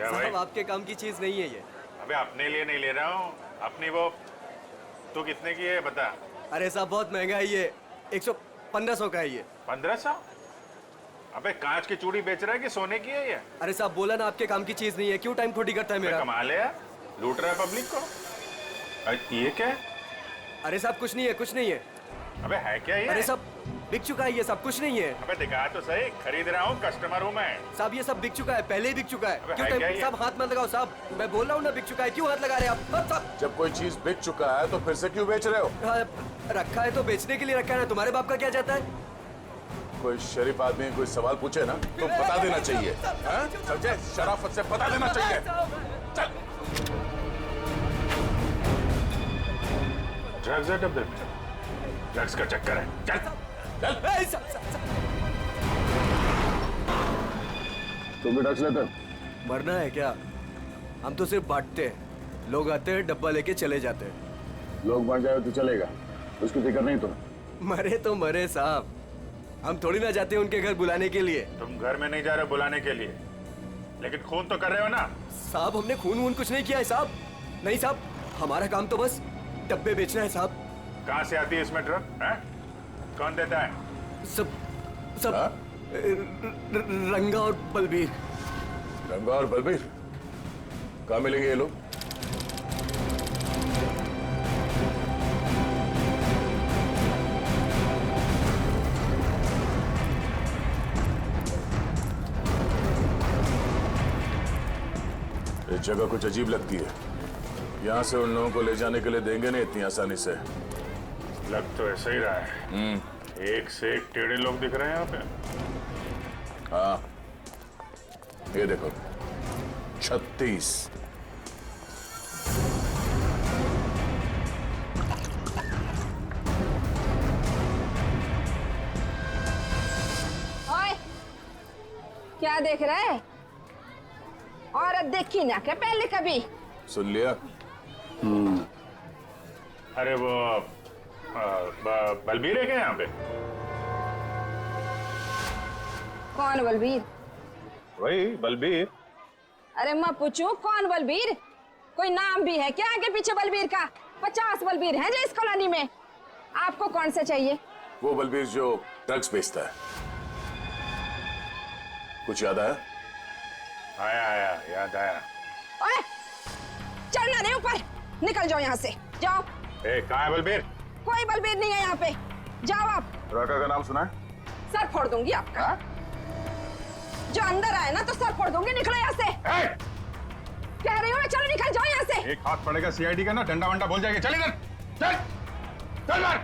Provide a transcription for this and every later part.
क्या भाई? साहब आपके काम की चीज नहीं है ये। अबे अपने लिए नहीं ले रहा हूँ, अपनी वो। तू कितने की है बता। अरे साहब बहुत महंगा है ये, 1500 का है ये। 1500? अबे कांच की चूड़ी बेच रहा है कि सोने की है ये? अरे साहब बोला ना आपके काम की चीज नहीं है, क्यों टाइम खोटी करता है मेरा। कमाल है यार, लूट रहा है पब्लिक को। अरे ये क्या है? अरे साहब कुछ नहीं है, कुछ नहीं है। अबे है क्या ये? अरे साहब बिक चुका है ये सब, कुछ नहीं है। अबे दिखा तो सही, खरीद रहा हूँ, कस्टमर हूँ मैं। साहब ये सब बिक चुका है, पहले ही बिक चुका है। अबे क्यों है क्या ये? साहब हाथ मत लगाओ साहब, मैं बोल रहा हूँ ना बिक चुका है, क्यों हाथ लगा रहे हैं आप साहब? जब कोई चीज बिक चुका है तो फिर से क्यों बेच रहे हो? रखा है तो बेचने के लिए रखा है ना, तुम्हारे बाप का क्या जाता है। कोई शरीफ आदमी कोई सवाल पूछे ना तो बता देना चाहिए। हाँ? समझे? शराफत से बता देना चाहिए। चल। ड्रग्स है डब्बे में, ड्रग्स का चक्कर है। चल चल। तुम भी ड्रग्स लेते हो? मरना है क्या? हम तो सिर्फ बांटते हैं, लोग आते हैं डब्बा लेके चले जाते हैं। लोग मर जाए तो चलेगा, उसकी फिक्र नहीं तुम्हें? मरे तो मरे साहब, हम थोड़ी ना जाते हैं उनके घर बुलाने के लिए। तुम घर में नहीं जा रहे हो बुलाने के लिए, लेकिन खून तो कर रहे हो ना। साहब हमने खून वून कुछ नहीं किया है साहब। नहीं साहब, हमारा काम तो बस डब्बे बेचना है साहब। कहाँ से आती है इसमें ड्रग? कौन देता है? सब हाँ? रंगा और बलबीर। रंगा और बलबीर कहाँ मिलेंगे ये लोग? ये जगह कुछ अजीब लगती है, यहाँ से उन लोगों को ले जाने के लिए देंगे नहीं इतनी आसानी से। लग तो ऐसा ही रहा है। एक से एक टेढ़े लोग दिख रहे हैं यहाँ पे। हाँ, ये देखो 36। ओए, क्या देख रहा है? औरत देखी ना क्या पहले कभी? सुन लिया? अरे वो बलबीर है क्या यहाँ पे? कौन बलबीर? वही बलबीर। अरे मैं पूछूं कौन बलबीर? कोई नाम भी है क्या आगे पीछे बलबीर का? 50 बलबीर हैं जो इस कॉलोनी में। आपको कौन सा चाहिए? वो बलबीर जो ड्रग्स बेचता है। कुछ याद आया? आया आया, याद आया। ओए, चलना नहीं ऊपर, निकल जाओ यहाँ से, जाओ। कहाँ है बलबीर? कोई बलबीर नहीं है यहाँ पे, जाओ आप। राका का नाम सुना है? सर फोड़ दूंगी आपका। जो अंदर आए ना तो सर फोड़ दूंगी, निकलो यहाँ से। कह रही हूँ मैं, चलो निकल जाओ यहाँ से। एक हाथ पड़ेगा सीआईडी का ना, डंडा वंडा बोल जाएगा। चल इधर, चल चल मार।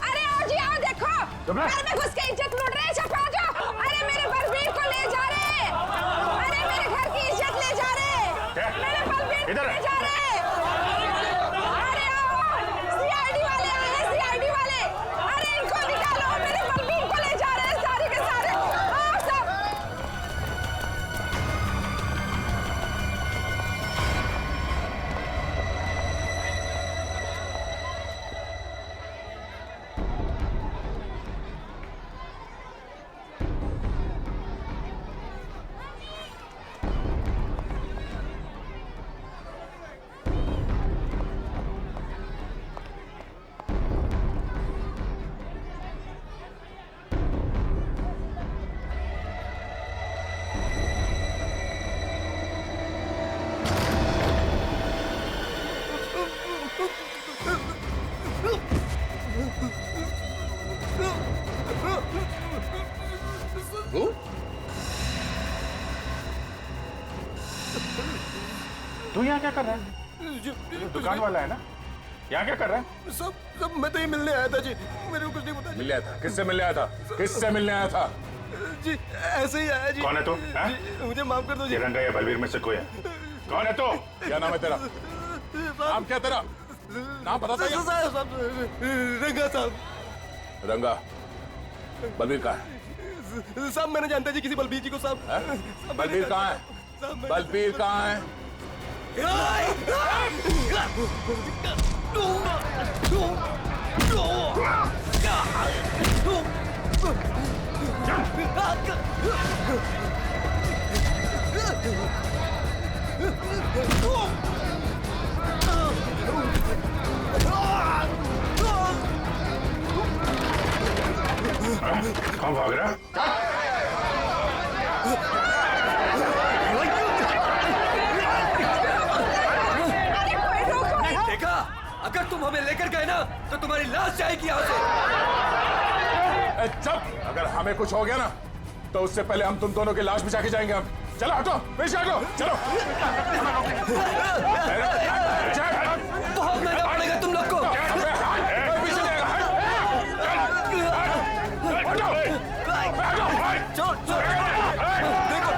अरे आओ जी आओ, देखो चुप रह। घर में घुस के इज्जत लूट रहे हैं, छपा जाओ। अरे मेरे बलबीर को ले जा रहे हैं, अरे मेरे घर की इज्जत ले जा रहे हैं। क्या? मेरे बलबीर को इधर। ले जा रहे हैं। अरे आओ, सीआईडी वाले आए हैं, सीआईडी वाले। अरे इनको निकालो, मेरे बलबीर को ले जा रहे हैं सारे के सारे। आओ सब। तू यहाँ क्या कर रहा है? दुकान वाला है ना, यहाँ क्या कर रहा है? सब मैं तो ये मिलने आया था जी, मेरे को कुछ नहीं पता मिल आया था? किससे मिलने आया था? किससे मिलने आया था? जी। ऐसे ही आया जी। कौन है तू? जी, मुझे माफ कर दो जी। ये रंगा या बलबीर में से कोई है? कौन है तू? क्या नाम है तेरा? नाम क्या तेरा? नाम बता दे। रंगा साहब। रंगा। बलबीर कहाँ है? साहब मैंने जानता जी किसी बलबीर जी को साहब। हैं? बलबीर कहाँ है? बलबीर कहाँ है? कौन भाग रहा? देखा, अगर तुम हमें लेकर गए ना तो तुम्हारी लाश जाएगी यहाँ से। चुप! अगर हमें कुछ हो गया ना तो उससे पहले हम तुम दोनों की लाश भी जाके जाएंगे। हम चलो, हटो, पीछे हटो, चलो। बहुत महंगा पड़ेगा तुम लोग को। पीछे जाएगा। चलो, देखो।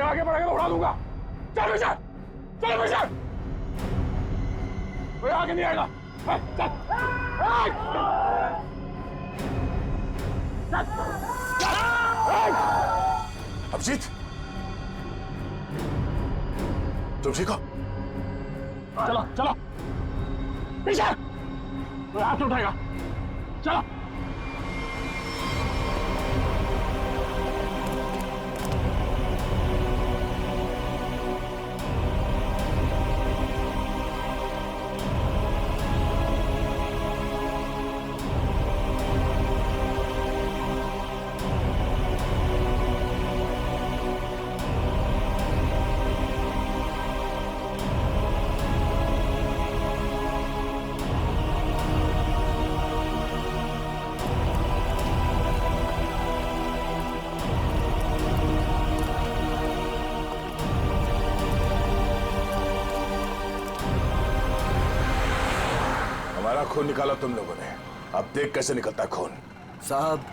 आगे बढ़ेगा तो उड़ा दूंगा। चल पीछे, चल पीछे। कोई आगे नहीं आएगा। चल। अभिजीत, तुम ठीक हो? चलो चलो पीछे। कोई हाथ नहीं उठाएगा। चलो। हमारा खून निकाला तुम लोगों ने, अब देख कैसे निकलता है खून। साहब,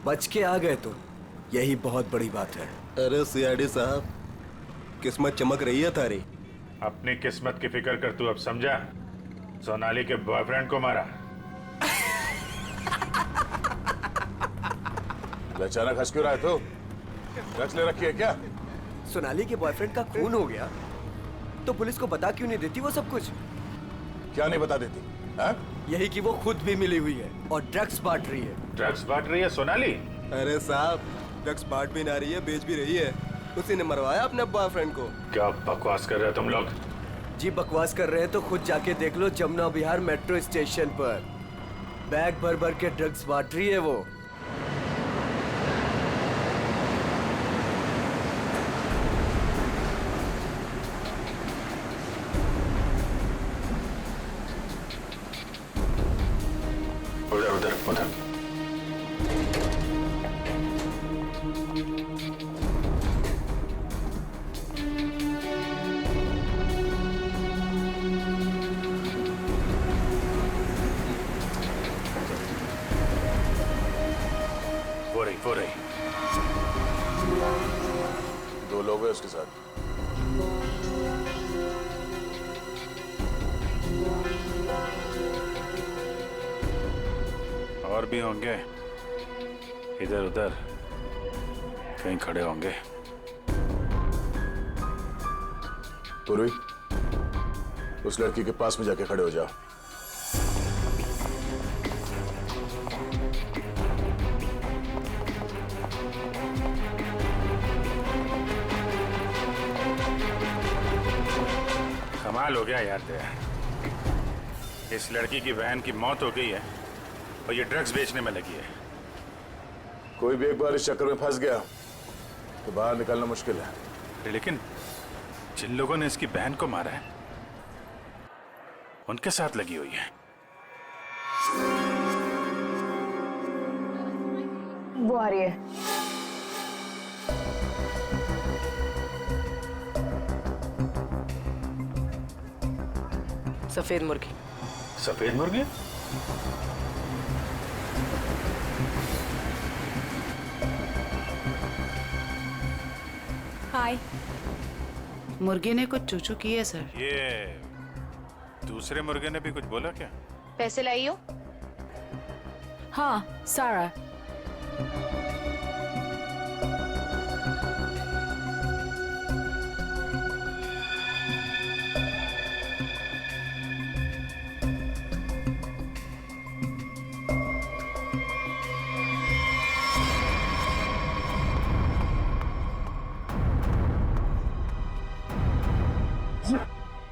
बच के आ गए तो यही बहुत बड़ी बात है। अरे सीआईडी साहब, किस्मत चमक रही है तारी। अपनी किस्मत की फिक्र कर, तू अब समझा? सोनाली के बॉयफ्रेंड को मारा। अचानक हंस क्यों रहा है तू? ड्रग्स ले रखी है क्या? सोनाली के बॉयफ्रेंड का खून हो गया तो पुलिस को बता क्यों नहीं देती वो सब कुछ? क्या नहीं बता देती? यही कि वो खुद भी मिली हुई है और ड्रग्स बांट रही है। ड्रग्स बांट रही है सोनाली? अरे साहब, ड्रग्स बांट भी ना रही है, बेच भी रही है। उसी ने मरवाया अपने बॉयफ्रेंड को। क्या बकवास कर रहे हो तुम लोग? जी बकवास कर रहे हैं तो खुद जाके देख लो, जमुना विहार मेट्रो स्टेशन पर बैग भर भर के ड्रग्स बांट रही है वो। उधर उधर उधर। वो रही। 2 लोग हैं उसके साथ। और भी होंगे, इधर उधर कहीं खड़े होंगे। पूर्वी, उस लड़की के पास में जाके खड़े हो जाओ। कमाल हो गया यार तेरा। इस लड़की की बहन की मौत हो गई है और ये ड्रग्स बेचने में लगी है। कोई भी एक बार इस चक्कर में फंस गया तो बाहर निकलना मुश्किल है। लेकिन जिन लोगों ने इसकी बहन को मारा है उनके साथ लगी हुई है। वो आ रही है। सफेद मुर्गी। सफेद मुर्गी? हाय। मुर्गे ने कुछ चूचू की है सर। ये दूसरे मुर्गे ने भी कुछ बोला क्या? पैसे लाई हो? हाँ, सारा।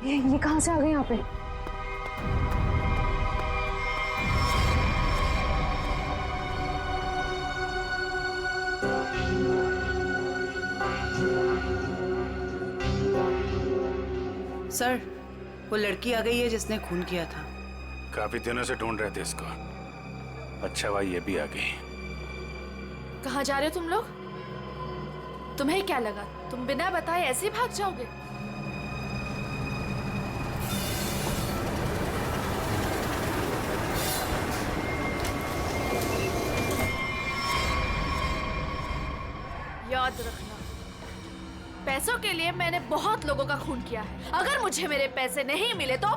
ये कहाँ से आ गए यहाँ पे? सर, वो लड़की आ गई है जिसने खून किया था। काफी दिनों से ढूंढ रहे थे इसको। अच्छा हुआ ये भी आ गई। कहाँ जा रहे हो तुम लोग? तुम्हें क्या लगा तुम बिना बताए ऐसे भाग जाओगे? याद रखना, पैसों के लिए मैंने बहुत लोगों का खून किया है। अगर मुझे मेरे पैसे नहीं मिले तो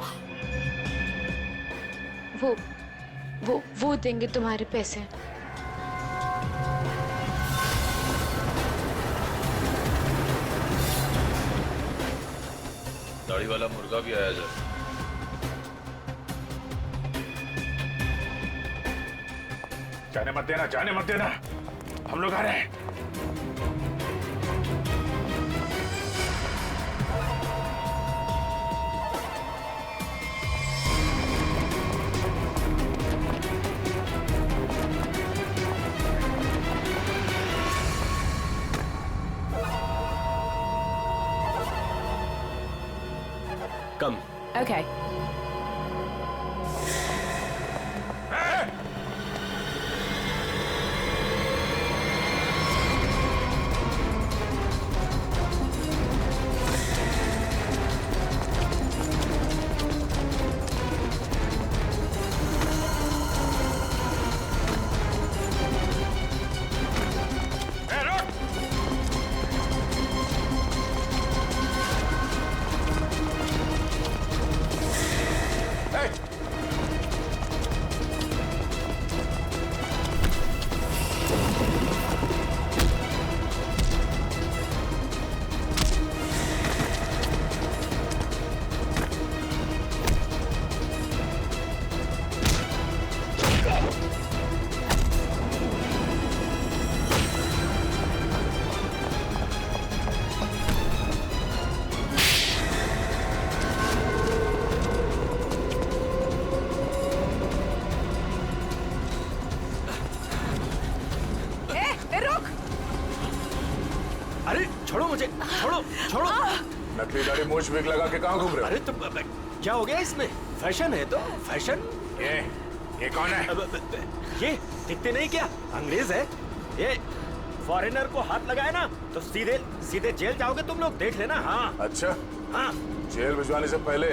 वो देंगे तुम्हारे पैसे। दाढ़ी वाला मुर्गा भी आया जरा। जाने मत देना, जाने मत देना, हम लोग आ रहे हैं। कम। Okay. अरे छोड़ो मुझे, छोड़ो छोड़ो। नकली दाढ़ी मूछ विग लगा के कहाँ घूम रहे हो? अरे तुम क्या हो गया इसमें? फैशन है तो फैशन। ये कौन है? ये दिखते नहीं क्या? अंग्रेज है ये। फॉरेनर को हाथ लगाए ना तो सीधे सीधे जेल जाओगे तुम लोग, देख लेना। हाँ अच्छा, हाँ। जेल भिजवाने से पहले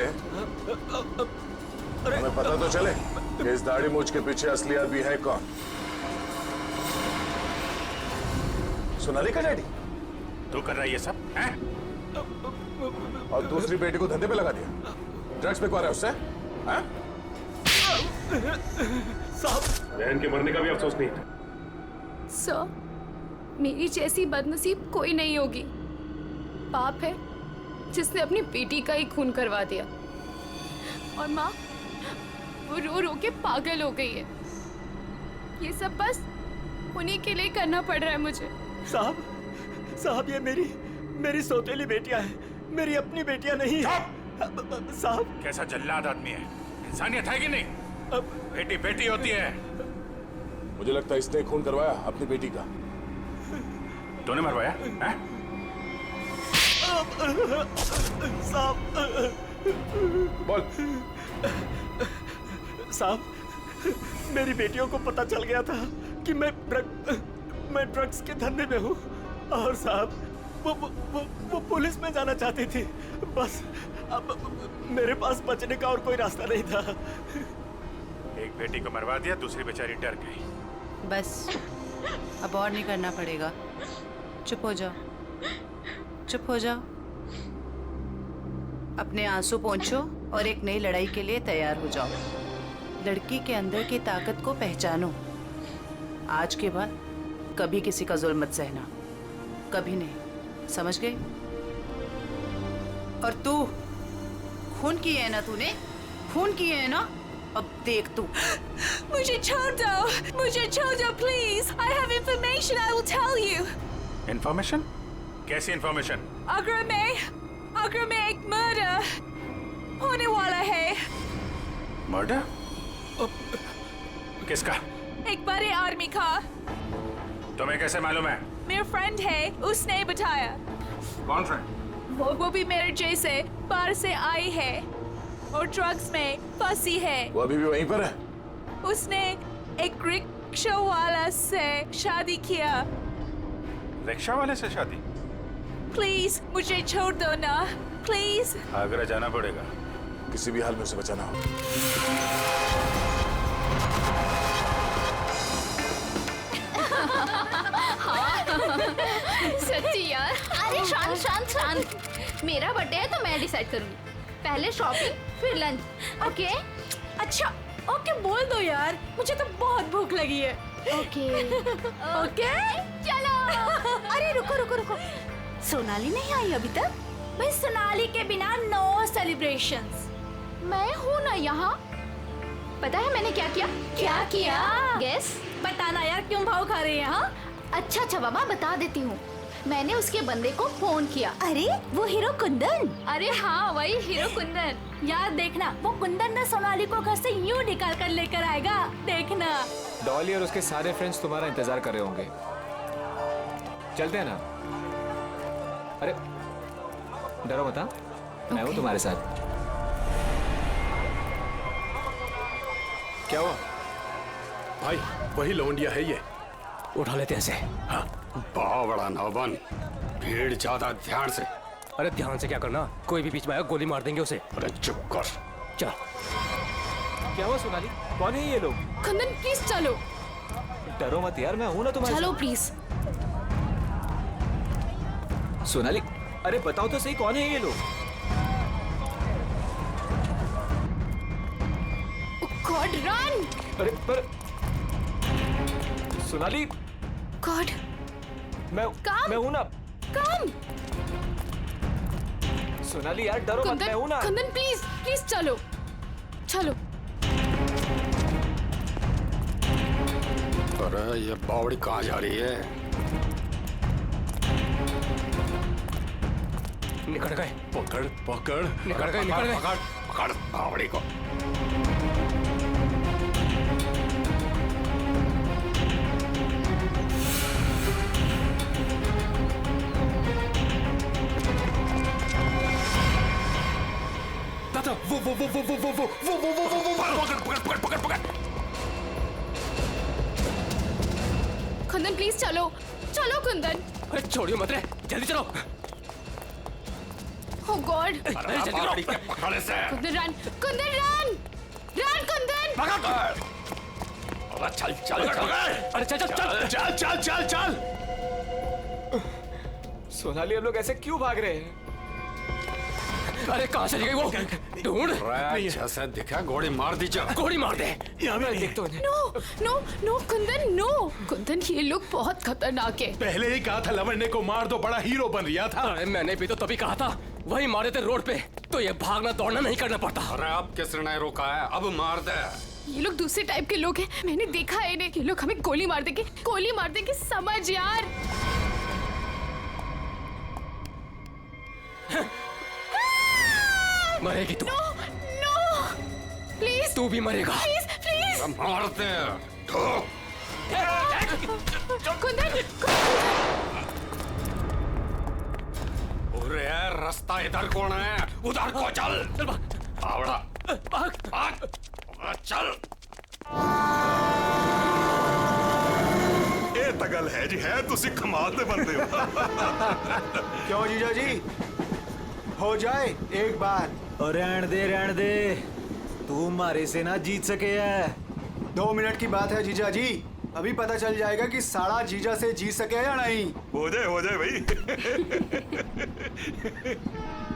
हमें पता तो चले कि इस दाढ़ी मूछ के पीछे असली आदमी है कौन। सोनालिका डैडी, तू कर रहा है ये सब हैं? और दूसरी बेटी को धंधे पे लगा दिया, ड्रग्स बिकवा रहा है उससे, हैं? बहन के मरने का भी अफसोस नहीं था। सर, मेरी जैसी बदनसीब कोई नहीं होगी। पाप है जिसने अपनी बेटी का ही खून करवा दिया, और माँ वो रो रो के पागल हो गई है। ये सब बस उन्हीं के लिए करना पड़ रहा है मुझे। साहब ये मेरी सौतेली बेटियां हैं, मेरी अपनी बेटियां नहीं है। साहब कैसा जल्लाद आदमी है, इंसानियत है कि नहीं? बेटी बेटी होती है। मुझे लगता है इसने खून करवाया अपनी बेटी का। तूने मरवाया हैं? बोल। मेरी बेटियों को पता चल गया था कि मैं ड्रग्स के धंधे में हूँ और साहब वो पुलिस में जाना चाहती थी। बस अब मेरे पास बचने का और कोई रास्ता नहीं था। एक बेटी को मरवा दिया, दूसरी बेचारी डर गई। बस अब और नहीं करना पड़ेगा। चुप हो जाओ, चुप हो जाओ। अपने आंसू पोंछो और एक नई लड़ाई के लिए तैयार हो जाओ। लड़की के अंदर की ताकत को पहचानो। आज के बाद कभी किसी का जुल्म मत सहना, कभी नहीं, समझ गई? और तू खून की है ना, तूने खून की है ना, अब देख तू। मुझे छोड़ दो please. I have information, I will tell you. Information? कैसी इंफॉर्मेशन? अगर मैं एक मर्डर होने वाला है। मर्डर? किसका? एक बड़े आदमी का। तुम्हें कैसे मालूम है? मेरा फ्रेंड है, उसने बताया। कौन फ्रेंड? वो भी मेरे जैसे बाहर से आई है और ड्रग्स में फंसी है। वो अभी भी वहीं पर है? उसने एक रिक्शा वाला से शादी किया। रिक्शा वाले से शादी? प्लीज मुझे छोड़ दो ना, प्लीज। आगरा जाना पड़ेगा। किसी भी हाल में उसे बचाना हो। सच्ची यार। अरे शांत। मेरा बर्थडे है तो मैं डिसाइड करूंगी। पहले शॉपिंग फिर लंच। ओके? अच्छा ओके बोल दो यार, मुझे तो बहुत भूख लगी है। ओके। ओके चलो। अरे रुको, सोनाली नहीं आई अभी तक? भाई सोनाली के बिना नो सेलिब्रेशंस। मैं हूँ ना यहाँ। पता है मैंने क्या किया? क्या किया? गेस। बताना यार, क्यों भाव खा रही है? हाँ अच्छा बाबा बता देती हूँ। मैंने उसके बंदे को फोन किया। अरे वो हीरो कुंदन? अरे हाँ वही हीरो कुंदन। यार देखना, वो कुंदन ना सोनाली को घर से यूं निकाल कर लेकर आएगा, देखना। डॉली और उसके सारे फ्रेंड्स तुम्हारा इंतजार कर रहे होंगे। चलते हैं ना? अरे डरो मत, मैं हूँ तुम्हारे साथ। क्या हुआ भाई? वही लौंडिया है ये। उठा लेते हैं इसे। हाँ बहुत बड़ा नौबन, भीड़ ज्यादा, ध्यान से। अरे ध्यान से क्या करना, कोई भी बीच में आएगा गोली मार देंगे उसे। अरे चुप कर। चल। क्या हुआ सोनाली, कौन है ये लोग? कुंदन प्लीज चलो। डरो मत यार, मैं हूं ना तुम्हारे चलो साथ। प्लीज। सोनाली अरे बताओ तो सही, कौन है ये लोग? God run. अरे पर सोनाली। गॉड। मैं हूं ना। कम। सोनाली यार डरो मत, मैं हूं ना। कुंदन प्लीज चलो। अरे ये बावड़ी कहाँ जा रही है? निकल गए। पकड़ निकल गए। पकड़ बावड़ी को। पकड़। कुंदन प्लीज चलो कुंदन। अरे छोड़ियो मत रे, जल्दी चलो। ओह गॉड। अरे बावड़ी के पकड़े से। कुंदन रन कुंदन। चल। अरे चल। सोनाली हम लोग ऐसे क्यों भाग रहे हैं? अरे कहाँ चली गई वो? ढूंढ। जैसे दिखा गोली मार दी। गोली मार दे। देखता हूँ। नो कुंदन ये लोग बहुत खतरनाक है। पहले ही कहा था लवंडे को मार दो, बड़ा हीरो बन रहा था। अरे मैंने भी तो तभी कहा था, वही मारे थे रोड पे, तो ये भागना दौड़ना नहीं करना पड़ता। अरे अब किसने नहीं रोका है? अब मार दे। ये लोग दूसरे टाइप के लोग हैं, मैंने देखा है इन्हें। ये लोग हमें गोली मार देंगे, समझ यार। मरेगी तू। No please. तू भी मरेगा। प्लीज। मार दे। कुंदन। अरे रास्ता इधर कौन है? उधर को चल। चल भाग। आवड़ा भाग। चल। जी है तुसी कमाल दे बंदे हो। क्यों जीजा जी, हो जाए एक बार। और रहन दे तू हमारे से ना जीत सके है। 2 मिनट की बात है जीजा जी, अभी पता चल जाएगा कि साड़ा जीजा से जीत सके या नहीं। हो जाए भाई।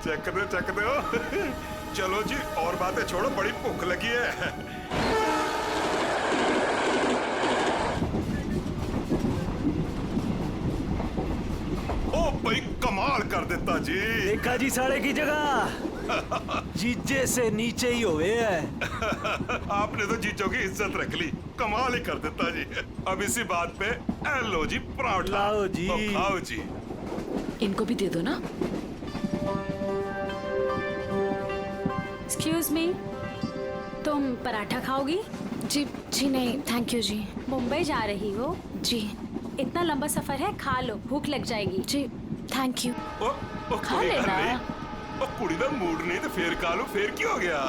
चक दे हो। चलो जी और बातें छोड़ो, बड़ी भूख लगी है। ओ भाई कमाल कर देता जी। देखा जी साड़े की जगह जीजे से नीचे ही हुए है। आपने तो जीजों की इज्जत रख ली, कमाल ही कर देता जी। अब इसी बात पे लो जी पराठा। लाओ जी। तो खाओ जी। इनको भी दे दो ना। एक्सक्यूज मी, तुम पराठा खाओगी? जी नहीं थैंक यू जी। मुंबई जा रही हो? जी। इतना लंबा सफर है, खा लो, भूख लग जाएगी। जी थैंक यू। ओ खा लेना। ओ कुड़ी दा मूड नहीं तो फिर खा लो, फिर क्या हो गया?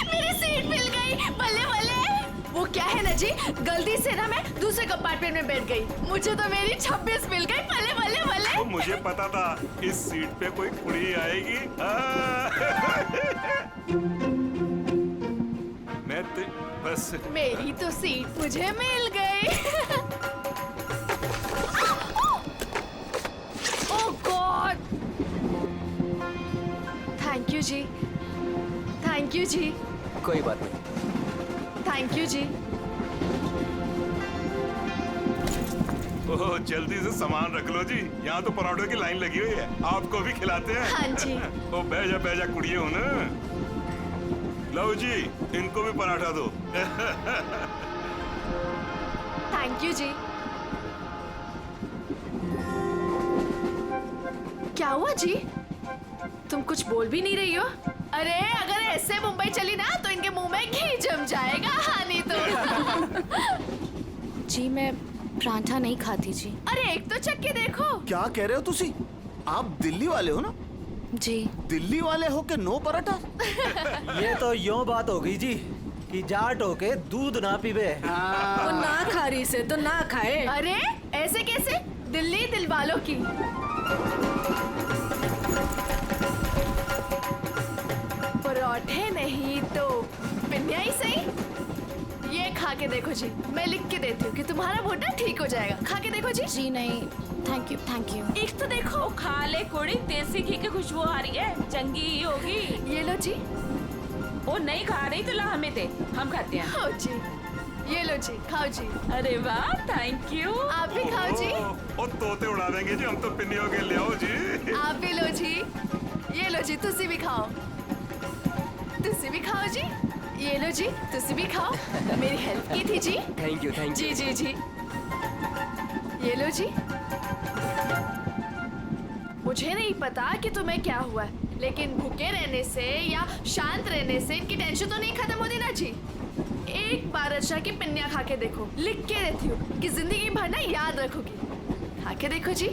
मेरी सीट मिल गई, बल्ले बल्ले। वो क्या है ना जी, गलती से ना मैं दूसरे कंपार्टमेंट में बैठ गई, मुझे तो मेरी 26 मिल गई, बल्ले बल्ले बल्ले। तो मुझे पता था इस सीट पे कोई कुड़ी आएगी। मैं तो बस मेरी तो सीट मुझे मिल गई। ओह गॉड, थैंक यू जी, थैंक यू जी, कोई बात नहीं। थैंक यू जी। ओह जल्दी से सामान रख लो जी, यहाँ तो पराठों की लाइन लगी हुई है, आपको भी खिलाते हैं। हाँ जी। ओ बैजा कुड़िए हो ना। लो जी इनको भी पराठा दो। थैंक यू जी। क्या हुआ जी, तुम कुछ बोल भी नहीं रही हो? अरे अगर ऐसे मुंबई चली ना तो इनके मुंह में घी जम जाएगा। हाँ नहीं तो। जी मैं पराठा नहीं खाती जी। अरे एक तो चख के देखो। क्या कह रहे हो तुसी? आप दिल्ली वाले हो ना? जी। दिल्ली वाले हो के नो पराठा? ये तो यूं बात हो गई जी कि जाट होके दूध ना पीवे। वो ना खा रही से तो ना खाए। अरे ऐसे कैसे, दिल्ली दिल वालों की। पराठे नहीं तो पिन्या ही सही। ये खा के देखो जी, मैं लिख के देती हूँ कि तुम्हारा मोटा ठीक हो जाएगा। खा के देखो जी। जी नहीं थैंक यू। एक तो देखो। खा ले कुड़ी, देसी घी की खुशबू आ रही है, चंगी ही होगी। ये लो जी। ओ नहीं खा रही तो ला हमें दे, हम खाते हैं। खाओ जी, ये लो जी, खाओ जी। अरे वाह थैंक यू। आप भी खाओ जी। ओ तोते उड़ा देंगे जी, हम तो पिन्नियों के ले आओ जी। आप भी लो जी, ये लो जी, तुसी भी खाओ, तुसी भी खाओ जी। ये लो जी, तुसी भी खाओ, मेरी हेल्प की थी जी। थैंक यू जी जी जी। ये लो जी। मुझे नहीं पता कि तुम्हें क्या हुआ है, लेकिन भूखे रहने से या शांत रहने से इनकी टेंशन तो नहीं खत्म होती ना जी। एक बार अच्छा की पिन्या खा के देखो, लिख के देती हूँ कि जिंदगी भर ना याद रखोगी। खा के देखो जी।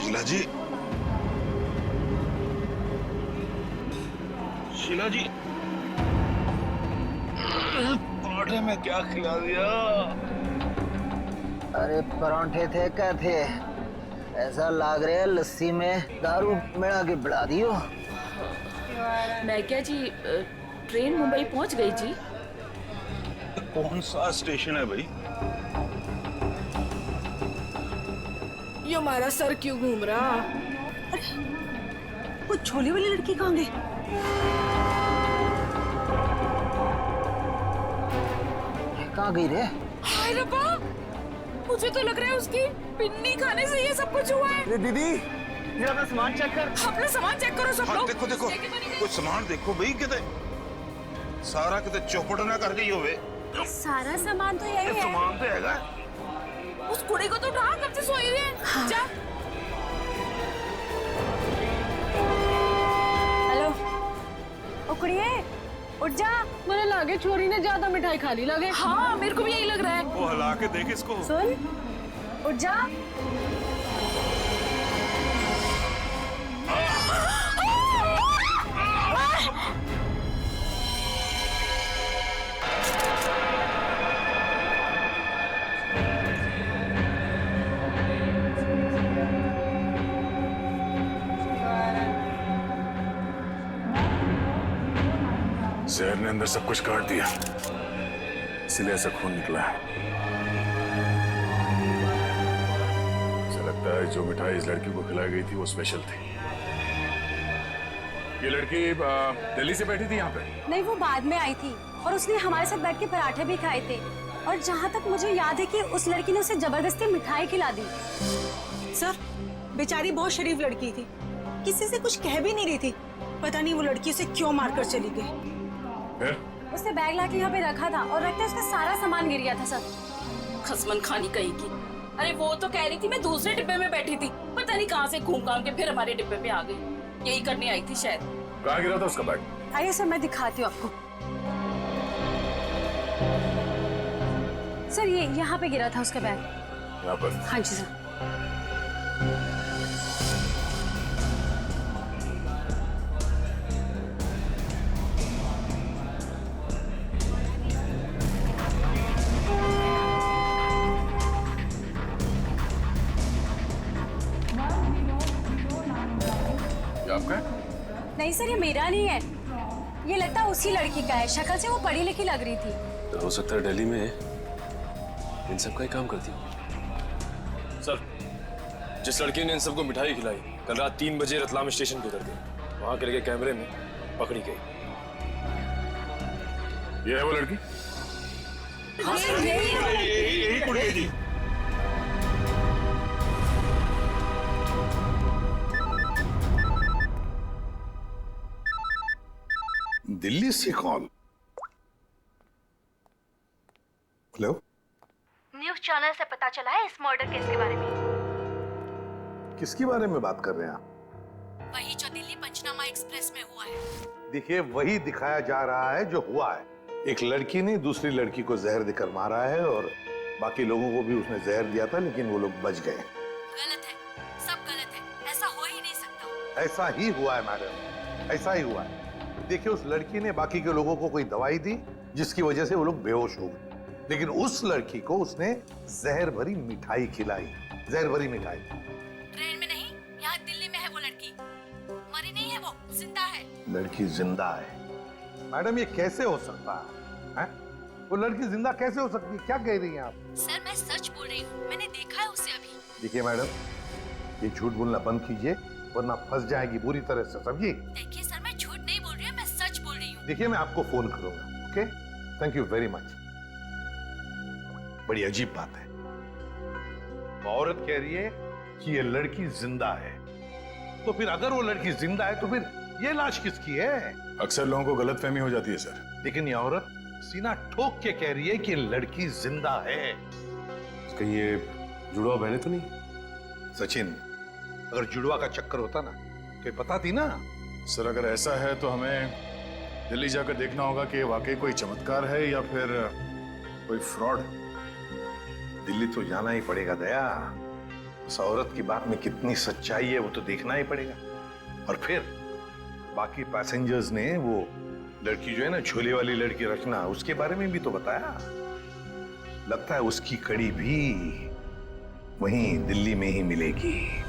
शीला जी, शीला जी, पराठे में क्या खिला दिया? अरे परांठे थे क्या थे? ऐसा लाग रहा है लस्सी में दारू मिला के बढ़ा दियो। मैं क्या जी, ट्रेन मुंबई पहुंच गई जी। कौन सा स्टेशन है भाई? ये हमारा सर क्यों घूम रहा? अरे वो छोले वाली लड़की कहाँ गई? कहाँ गई रे? हाय रब्बा, मुझे तो लग रहा है उसकी पिन्नी खाने से ये सब कुछ हुआ है। दीदी ये अपना सामान चेक कर। अपना सामान चेक करो सब लोग। देखो देखो, कुछ सामान देखो भाई, किते सारा किते चौपट ना कर गई होवे। सारा सामान तो यही है। सामान तो हैगा। उस कुड़ी को तो उठा, कब से सोई हुई है। हाँ। जा। हेलो, ओ कुड़िए, उठ जा। मुझे लगे छोरी ने ज्यादा मिठाई खा ली लगे। हाँ, मेरे को भी यही लग रहा है। वो हिला के देख इसको। सुन, उठ जा। जहर ने अंदर सब कुछ काट दिया, इसलिए ऐसा खून निकला है। मुझे लगता है जो मिठाई इस लड़की को खिलाई गई थी वो स्पेशल थी। ये लड़की दिल्ली से बैठी थी यहाँ पे? नहीं, वो बाद में आई थी और उसने हमारे साथ बैठ के पराठे भी खाए थे। और जहाँ तक मुझे याद है कि उस लड़की ने उसे जबरदस्ती मिठाई खिला दी। सर, बेचारी बहुत शरीफ लड़की थी, किसी से कुछ कह भी नहीं रही थी। पता नहीं वो लड़की उसे क्यों मारकर चली गई। उसने बैग लाके यहाँ पे रखा था और रखते उसका सारा सामान गिर गया था सर। खसमन खानी कहेगी। अरे वो तो कह रही थी मैं दूसरे डिब्बे में बैठी थी, पता नहीं कहाँ से घूम घाम के फिर हमारे डिब्बे पे आ गई। यही करने आई थी शायद। कहाँ गिरा था उसका बैग? आइए सर, मैं दिखाती हूँ आपको। सर, ये यहाँ पे गिरा था उसका बैग। यहाँ पर? हाँ जी सर। आपका? नहीं सर, ये मेरा नहीं है, ये लगता है उसी लड़की का है। शक्ल से वो पढ़ी लिखी लग रही थी। तो हो सकता है दिल्ली में इन सब का ही काम करती हो। सर, जिस लड़की ने इन सबको मिठाई खिलाई कल रात 3 बजे रतलाम स्टेशन पे उतर गई, वहां के लगे कैमरे में पकड़ी गई। ये है वो लड़की? यही कुड़ी है जी। दिल्ली से कॉल। हेलो, न्यूज़ चैनल से पता चला है इस मर्डर केस के बारे में। किसके बारे में बात कर रहे हैं आप? वही जो दिल्ली पंचनामा एक्सप्रेस में हुआ है। देखिए, वही दिखाया जा रहा है जो हुआ है। एक लड़की ने दूसरी लड़की को जहर देकर मारा है और बाकी लोगों को भी उसने जहर दिया था, लेकिन वो लोग बच गए। गलत है, सब गलत है, ऐसा हो ही नहीं सकता। ऐसा ही हुआ है मैडम, ऐसा ही हुआ है। देखिए, उस लड़की ने बाकी के लोगों को कोई दवाई दी जिसकी वजह से वो लोग बेहोश हो गए, लेकिन उस लड़की को उसने जहर भरी मिठाई खिलाई। जहर भरी मिठाई। ट्रेन में नहीं, यहाँ दिल्ली में है वो लड़की। मरी नहीं है, वो जिंदा है। लड़की जिंदा है? मैडम, ये कैसे हो सकता है? वो लड़की जिंदा कैसे हो सकती है? क्या कह रही हैं आप? सर, मैं सच बोल रही हूँ, मैंने देखा है उसे अभी। देखिए मैडम, ये झूठ बोलना बंद कीजिए वरना फंस जाएगी बुरी तरह से, समझिए? देखिए सर, मैं झूठ नहीं बोल रही हूँ, मैं सच बोल रही हूँ। देखिए, मैं आपको फोन करूंगा, okay? Thank you very much. बड़ी अजीब बात है, वो औरत कह रही है कि ये लड़की जिंदा है, तो फिर अगर वो लड़की जिंदा है तो फिर ये लाश किसकी है? अक्सर लोगों को गलतफहमी हो जाती है सर। लेकिन ये औरत सीना ठोक के कह रही है कि लड़की जिंदा है। कहीं ये जुड़वा बहने तो नहीं? सचिन, अगर जुड़वा का चक्कर होता ना तो ये बताती ना। सर, अगर ऐसा है तो हमें दिल्ली जाकर देखना होगा कि वाकई कोई चमत्कार है या फिर कोई फ्रॉड। दिल्ली तो जाना ही पड़ेगा दया। उस औरत की बात में कितनी सच्चाई है वो तो देखना ही पड़ेगा। और फिर बाकी पैसेंजर्स ने वो लड़की जो है ना, झोले वाली लड़की रचना, उसके बारे में भी तो बताया। लगता है उसकी कड़ी भी वहीं दिल्ली में ही मिलेगी।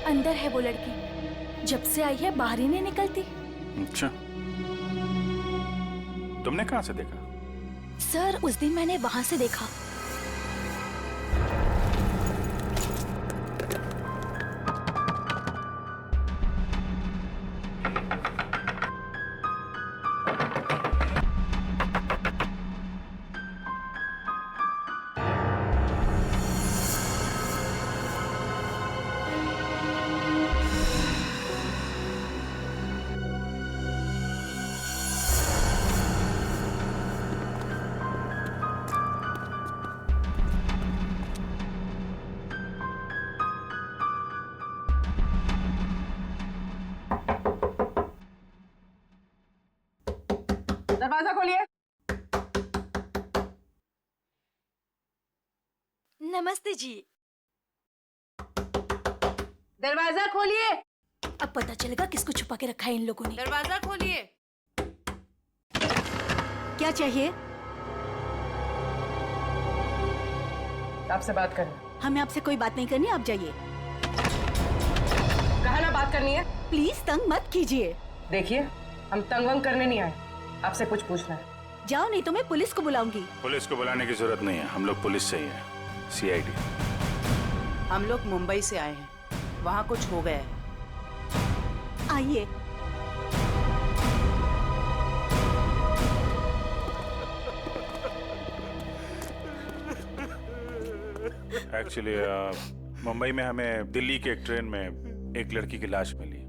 अंदर है वो लड़की, जब से आई है बाहर ही नहीं निकलती। अच्छा, तुमने कहां से देखा? सर उस दिन मैंने वहां से देखा। दरवाजा खोलिए। नमस्ते जी। दरवाजा खोलिए। अब पता चलेगा किसको छुपा के रखा है इन लोगों ने। दरवाजा खोलिए। क्या चाहिए? आपसे बात करनी। हमें आपसे कोई बात नहीं करनी, आप जाइए। कहा ना बात करनी है। प्लीज तंग मत कीजिए। देखिए, हम तंग वंग करने नहीं आए, आपसे कुछ पूछना है। जाओ नहीं तो मैं पुलिस को बुलाऊंगी। पुलिस को बुलाने की जरूरत नहीं है, हम लोग पुलिस से ही हैं, CID। हम लोग मुंबई से आए हैं, वहाँ कुछ हो गया है। आइए। एक्चुअली मुंबई में हमें दिल्ली के एक ट्रेन में एक लड़की की लाश मिली।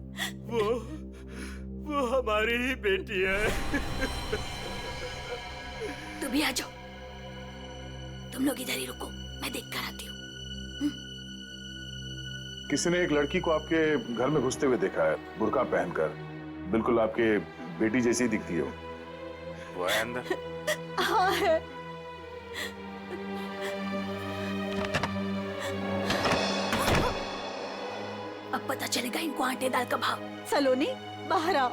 वो हमारी ही बेटी है। तुम भी आ जाओ। तुम लोग इधर ही रुको, मैं देख कर आती हूँ। किसी ने एक लड़की को आपके घर में घुसते हुए देखा है, बुर्का पहनकर। बिल्कुल आपके बेटी जैसी ही दिखती है वो है अंदर? हाँ है। अब पता चलेगा इनको आटे दाल का भाव। सलोनी बाहर आओ।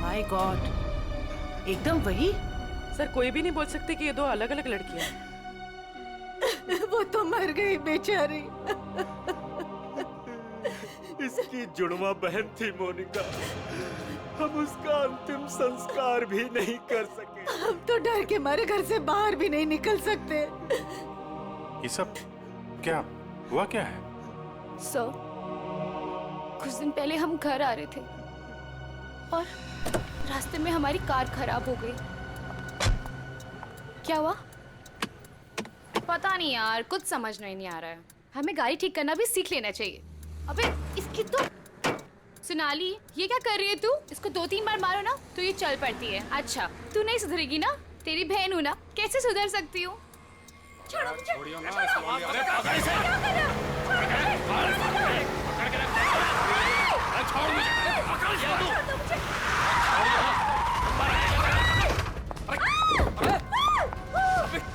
माय गॉड, एकदम वही। सर कोई भी नहीं बोल सकते कि ये दो अलग अलग लड़कियां हैं। वो तो मर गई बेचारी। इसकी जुड़वा बहन थी मोनिका। हम उसका अंतिम संस्कार भी नहीं कर सके। हम तो डर के मारे घर से बाहर भी नहीं निकल सकते। ये सब क्या हुआ? क्या है? कुछ दिन पहले हम घर आ रहे थे और रास्ते में हमारी कार खराब हो गई। क्या हुआ? पता नहीं यार, कुछ समझ नहीं आ रहा है। हमें गाड़ी ठीक करना भी सीख लेना चाहिए। अबे इसकी तो सोनाली, ये क्या कर रही है तू? इसको 2-3 बार मारो ना तो ये चल पड़ती है। अच्छा तू नहीं सुधरेगी ना? तेरी बहन हूँ ना, कैसे सुधर सकती हूँ? छोड़ो मुझे।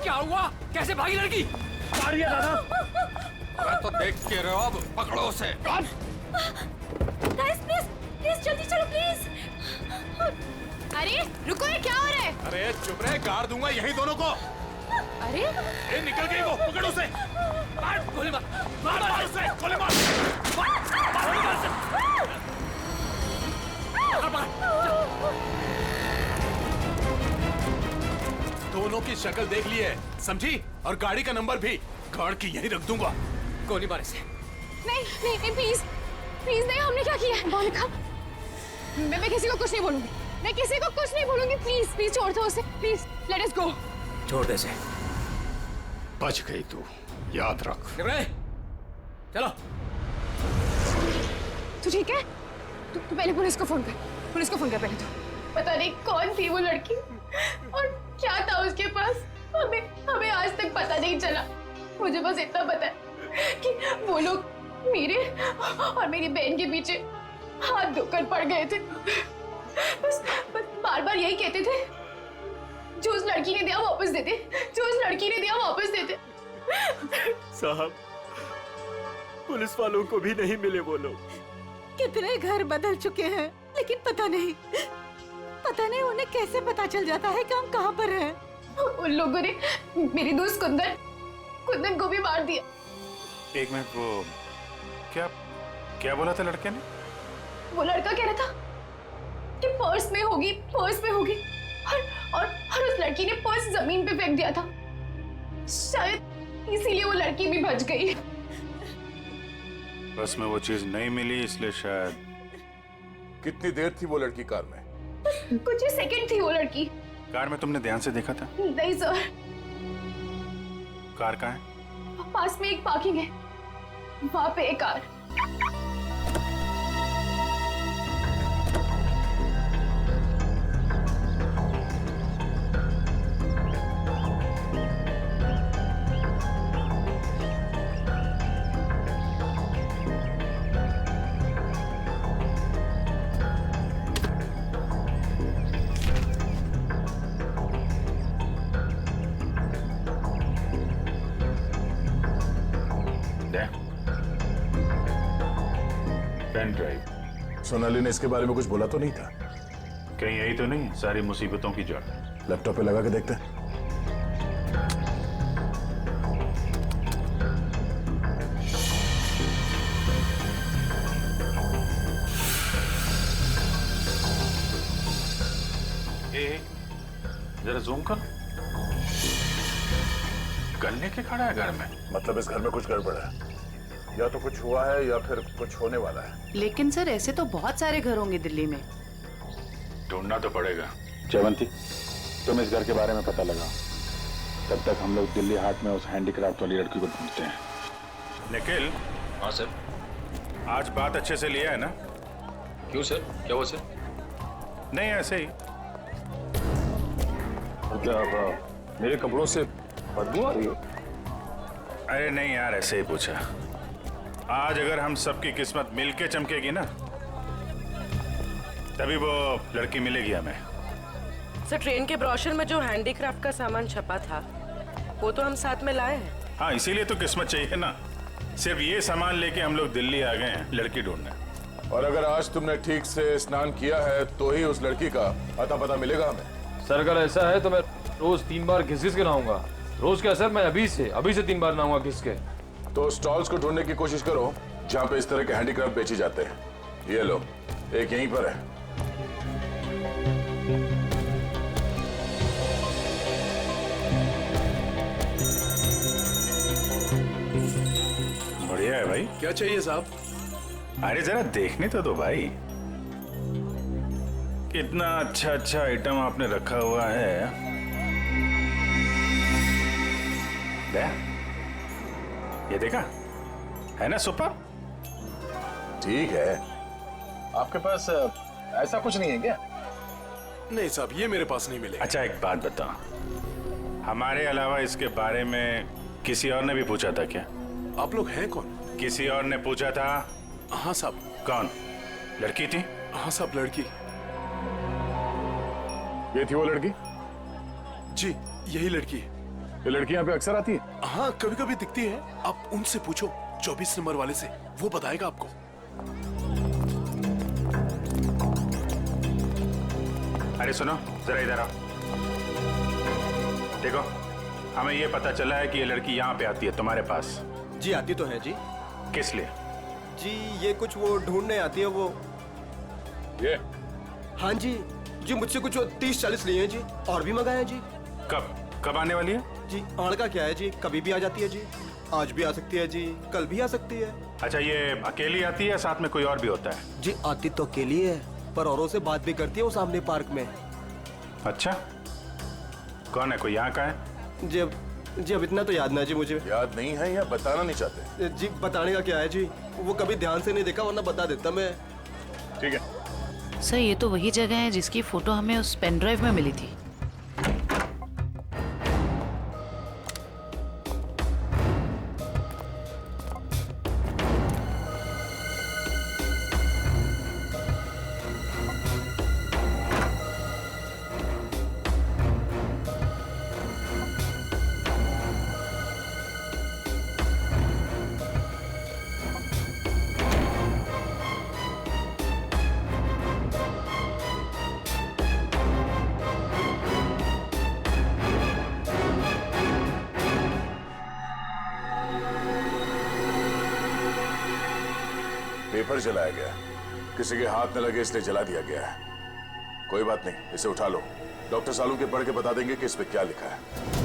क्या हुआ? कैसे भागी लड़की? मारिए दादा। मैं तो देख के रहो, अब पकड़ो उसे। गाइस प्लीज जल्दी चलो प्लीज। अरे रुको, ये क्या हो रहा है? अरे चुप रहे, गाड़ दूंगा यही दोनों को। अरे ए, निकल गई वो, पकड़ उसे। मार गोली मार, मार उसे, गोली मार। दोनों की शक्ल देख ली है, समझी? और गाड़ी का नंबर भी गाड़ के यहीं रख दूंगा। गोली मार इसे। नहीं नहीं नहीं प्लीज प्लीज नहीं, हमने क्या किया है? मोनिका, मैं किसी को कुछ नहीं बोलूंगी, मैं किसी को कुछ नहीं बोलूंगी। प्लीज प्लीज छोड़ दो उसे, प्लीज लेट अस गो। छोड़ दे से। बच गई तू, याद रख। चलो। तू ठीक है? तू पहले पुलिस को फोन कर, पुलिस को फोन कर पहले। तो पता नहीं कौन थी वो लड़की और क्या था उसके पास, हमें आज तक पता नहीं चला। मुझे बस इतना पता है कि वो लोग मेरे और मेरी बहन के पीछे हाथ धोकर पड़ गए थे। बस बार बार यही कहते थे, जो उस लड़की ने दिया वापस दे दे, जो उस लड़की ने दिया वापस दे दे। साहब, पुलिस वालों को भी नहीं मिले वो लोग। कितने घर बदल चुके हैं, लेकिन पता नहीं उन्हें कैसे पता चल जाता है कि हम कहाँ पर हैं। उन लोगों ने मेरी दोस्त कुंदन को भी मार दिया। एक मिनट, वो क्या बोला था लड़के ने? वो लड़का कह रहा था कि पर्स में होगी और उस लड़की ने पर्स जमीन पे फेंक दिया था। शायद इसीलिए वो लड़की भी बच गई। बस में वो चीज नहीं मिली, इसलिए शायद। कितनी देर थी वो लड़की कार में? कुछ ही सेकंड थी वो लड़की। कार में तुमने ध्यान से देखा था? नहीं सर। कार कहाँ है? पास में एक पार्किंग है, वहां पे एक कार। Pen drive. सोनाली ने इसके बारे में कुछ बोला तो नहीं था? कहीं यही तो नहीं सारी मुसीबतों की जड़? लैपटॉप पे लगा के देखते हैं। जरा जूम कर। गन लेके खड़ा है घर में? मतलब इस घर में कुछ गड़बड़ है, या तो कुछ हुआ है या फिर कुछ होने वाला है। लेकिन सर, ऐसे तो बहुत सारे घर होंगे दिल्ली में। ढूंढना तो पड़ेगा। जयवंती, तुम इस घर के बारे में पता लगाओ, तब तक हम लोग दिल्ली हाट में उस हैंडीक्राफ्ट वाली लड़की को ढूंढते हैं। निखिल। हाँ सर। आज बात अच्छे से लिया है ना? क्यों सर, क्या हुआ सर? नहीं, ऐसे ही। क्या मेरे कपड़ों से बदबू आ रही है? अरे नहीं यार, ऐसे ही पूछा। आज अगर हम सबकी किस्मत मिलके चमकेगी ना, तभी वो लड़की मिलेगी हमें। सर, ट्रेन के ब्रोशर में जो हैंडीक्राफ्ट का सामान छपा था, वो तो हम साथ में लाए हैं। हाँ, इसीलिए तो किस्मत चाहिए ना। सिर्फ ये सामान लेके हम लोग दिल्ली आ गए हैं लड़की ढूंढने। और अगर आज तुमने ठीक से स्नान किया है तो ही उस लड़की का अता पता मिलेगा हमें। सर, अगर ऐसा है तो मैं रोज 3 बार घिस के नहाऊंगा। रोज क्या सर, मैं अभी से 3 बार नहाऊंगा घिस के। तो स्टॉल्स को ढूंढने की कोशिश करो जहाँ पे इस तरह के हैंडीक्राफ्ट बेचे जाते हैं। ये लो, एक यहीं पर है। बढ़िया है भाई। क्या चाहिए साहब? अरे जरा देखने तो दो भाई, कितना अच्छा अच्छा आइटम आपने रखा हुआ है। ये देखा है ना, सुपर। ठीक है, आपके पास ऐसा कुछ नहीं है क्या? नहीं साहब, ये मेरे पास नहीं मिले। अच्छा, एक बात बताओ, हमारे अलावा इसके बारे में किसी और ने भी पूछा था क्या? आप लोग हैं कौन? किसी और ने पूछा था? हाँ साहब। कौन? लड़की थी? हाँ साहब, लड़की। ये थी वो लड़की? जी, यही लड़की है। ये लड़की यहाँ पे अक्सर आती है? हाँ, कभी कभी दिखती है। आप उनसे पूछो, 24 नंबर वाले से, वो बताएगा आपको। अरे सुनो, जरा इधर आओ। देखो, हमें ये पता चला है कि ये लड़की यहाँ पे आती है तुम्हारे पास। जी आती तो है जी। किस लिए? जी ये कुछ वो ढूंढने आती है वो। ये? हाँ जी, जी मुझसे कुछ 30-40 लिए हैं जी, और भी मंगाए हैं जी। कब आने वाली है? जी आड़ का क्या है जी, कभी भी आ जाती है जी। आज भी आ सकती है जी, कल भी आ सकती है। अच्छा, ये अकेली आती है, साथ में कोई और भी होता है? जी आती तो अकेली है, पर औरों से बात भी करती है वो सामने पार्क में। अच्छा, कौन है? कोई यहाँ का है? जी अब इतना तो याद ना जी मुझे। याद नहीं है या बताना नहीं चाहते? जी बताने का क्या है जी, वो कभी ध्यान से नहीं देखा, वरना बता देता मैं। ठीक है सर, ये तो वही जगह है जिसकी फोटो हमें उस पेन ड्राइव में मिली थी। पेपर जलाया गया, किसी के हाथ न लगे इसलिए जला दिया गया है। कोई बात नहीं, इसे उठा लो। डॉक्टर सालू के पढ़ के बता देंगे कि इस पे क्या लिखा है।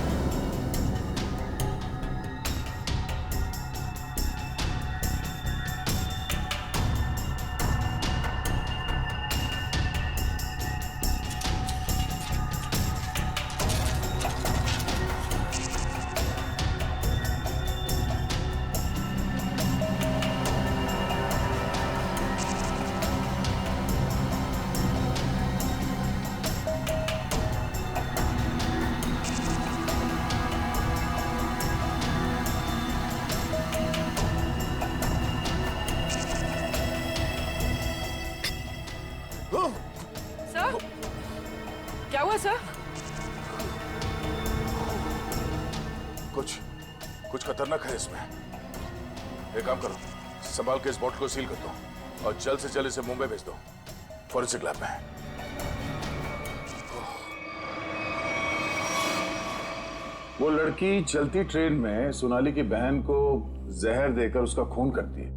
सर, क्या हुआ सर? कुछ खतरनाक है इसमें। एक काम करो, संभाल के इस बॉटल को सील कर दो और जल्द से जल्द इसे मुंबई भेज दो, फॉरेंसिक लैब में। वो लड़की चलती ट्रेन में सोनाली की बहन को जहर देकर उसका खून करती है,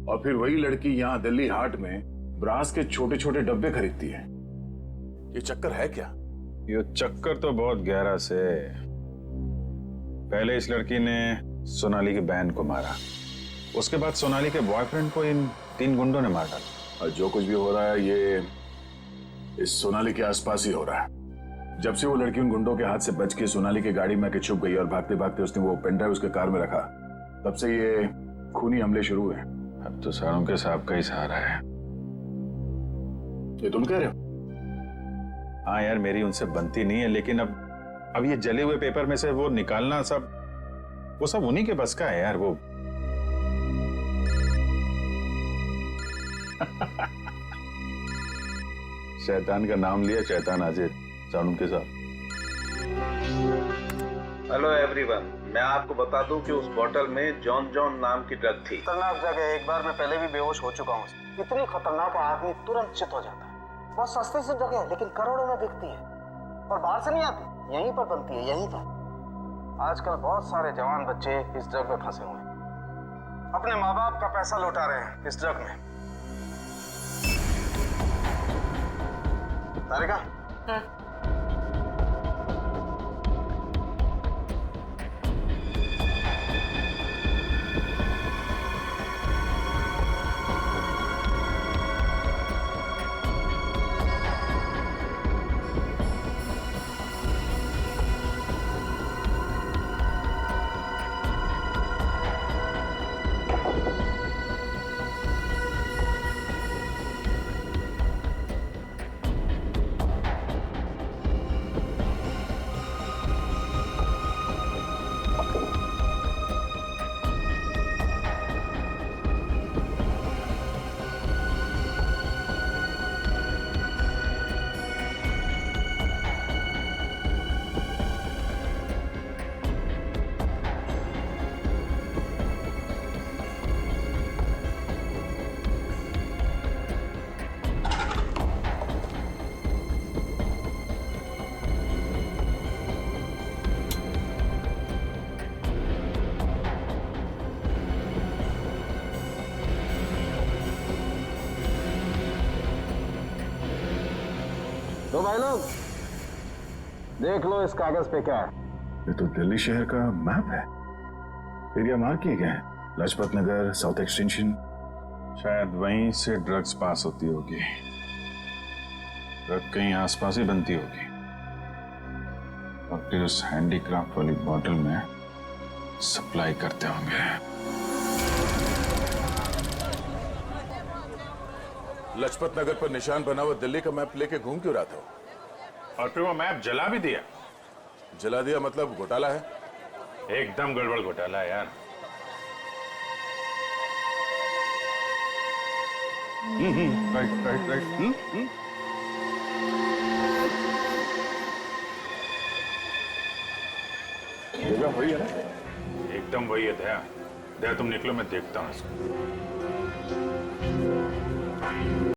और फिर वही लड़की यहाँ दिल्ली हाट में ब्रास के छोटे छोटे डब्बे खरीदती है। ये चक्कर है क्या? ये चक्कर तो बहुत गहरा से। पहले इस लड़की ने सोनाली की बहन को मारा, उसके बाद सोनाली के बॉयफ्रेंड को इन 3 गुंडों ने मार डाला। और जो कुछ भी हो रहा है ये इस सोनाली के आसपास ही हो रहा है। जब से वो लड़की उन गुंडों के हाथ से बच के सोनाली की गाड़ी में आके छुप गई और भागते भागते उसने वो पेन ड्राइव उसके कार में रखा, तब से ये खूनी हमले शुरू हुए। अब तो सारों के साहब का ही सहारा है। ये तुम कह रहे हो? हाँ यार, मेरी उनसे बनती नहीं है, लेकिन अब ये जले हुए पेपर में से वो निकालना वो सब उन्हीं के बस का है यार। वो शैतान का नाम लिया, शैतान हाजिर। सानुम के साथ। हेलो एवरीवन, मैं आपको बता दूं कि उस बोतल में जॉन नाम की ड्रग थी। खतरनाक जगह, एक बार मैं पहले भी बेहोश हो चुका हूँ। इतनी खतरनाक है, आदमी तुरंत चित हो जाता है। बहुत सस्ती सी जगह है, लेकिन करोड़ों में बिकती है और बाहर से नहीं आती, यहीं पर बनती है, यहीं पर। आजकल बहुत सारे जवान बच्चे इस ड्रग में फंसे हुए हैं, अपने माँ बाप का पैसा लौटा रहे हैं इस ड्रग में। तारिका, तो भाई लोग देख लो इस कागज पे क्या है। ये तो दिल्ली शहर का मैप है। एरिया मार्क किए गए हैं, लाजपत नगर, साउथ एक्सटेंशन। शायद वहीं से ड्रग्स पास होती होगी। ड्रग कहीं आसपास ही बनती होगी और फिर उस हैंडीक्राफ्ट वाली बॉटल में सप्लाई करते होंगे। लाजपत नगर पर निशान बना हुआ दिल्ली का मैप लेके घूम क्यों रहा था? और फिर वो मैप जला भी दिया। जला दिया मतलब घोटाला है? एकदम गड़बड़ घोटाला है यार। Right right. जगह वही है ना? एकदम वही है दया। दया तुम निकलो, मैं देखता हूँ इसको।